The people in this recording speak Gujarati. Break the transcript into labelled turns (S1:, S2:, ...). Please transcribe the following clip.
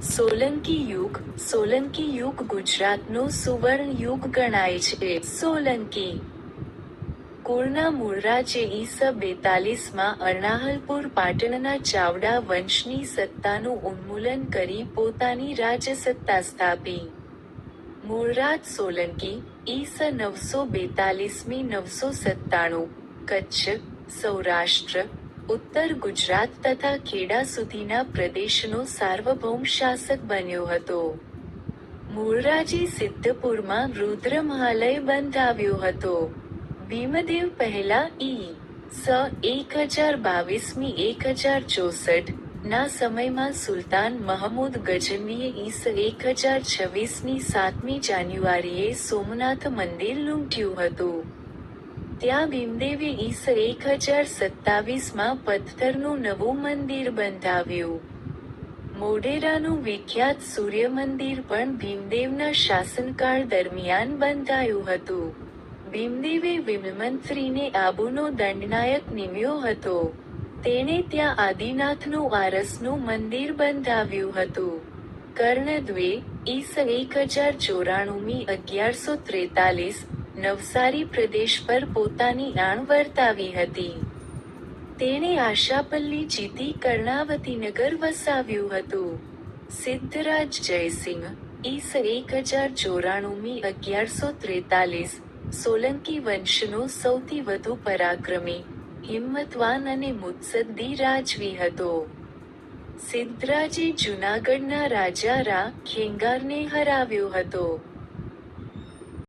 S1: સોલંકી યુગ ગુજરાતનો સુવર્ણ યુગ ગણાય છે. સોલંકી કુળના મૂળરાજે ઈસ 42માં અરણાહલપુર પાટણના ચાવડા વંશની સત્તાનું ઉન્મૂલન કરી પોતાની રાજસત્તા સ્થાપી. મૂળરાજ સોલંકી, ઈસ 942મી 997, કચ્છ, સૌરાષ્ટ્ર, ઉત્તર ગુજરાત તથા ખેડા સુધીના પ્રદેશનો સાર્વભૌમ શાસક બન્યો હતો. મૂળરાજે સિદ્ધપુરમાં રુદ્રમહાલય બંધાવ્યો હતો. ભીમદેવ પહેલા ઈ.સ. 1022મી 1064 ના સમયમાં સુલતાન મહમૂદ ગઝનવીએ ઈસ 1026ની 7મી જાન્યુઆરીએ સોમનાથ મંદિર લૂંટ્યું હતું. ત્યાં ભીમદેવે ઈસ 1027માં પથ્થરનું નવું મંદિર બંધાવ્યું. મોઢેરાનું વિખ્યાત સૂર્ય મંદિર પણ ભીમદેવના શાસનકાળ દરમિયાન બંધાયું હતું. ભીમદેવે વિમલમંત્રીને આબુનો દંડનાયક નિમ્યો હતો. તેણે ત્યાં આદિનાથનું આરસનું મંદિર બંધાવ્યું હતું. કર્ણદ્વે, ઈસ 1094મી 1143, નવસારી પ્રદેશ પર પોતાની આણ વર્તાવી હતી. તેણે આશાપલ્લી જીતી કર્ણાવતીનગર વસાવ્યું હતું. સિદ્ધરાજ જયસિંહ, ઈસ 1094મી 1143, સોલંકી વંશનો સૌથી વધુ પરાક્રમી, હિંમતવાન અને મુત્સદ્દી રાજવી હતો. સિદ્ધરાજે જૂનાગઢના રાજા રા. ખેંગારને હરાવ્યો હતો.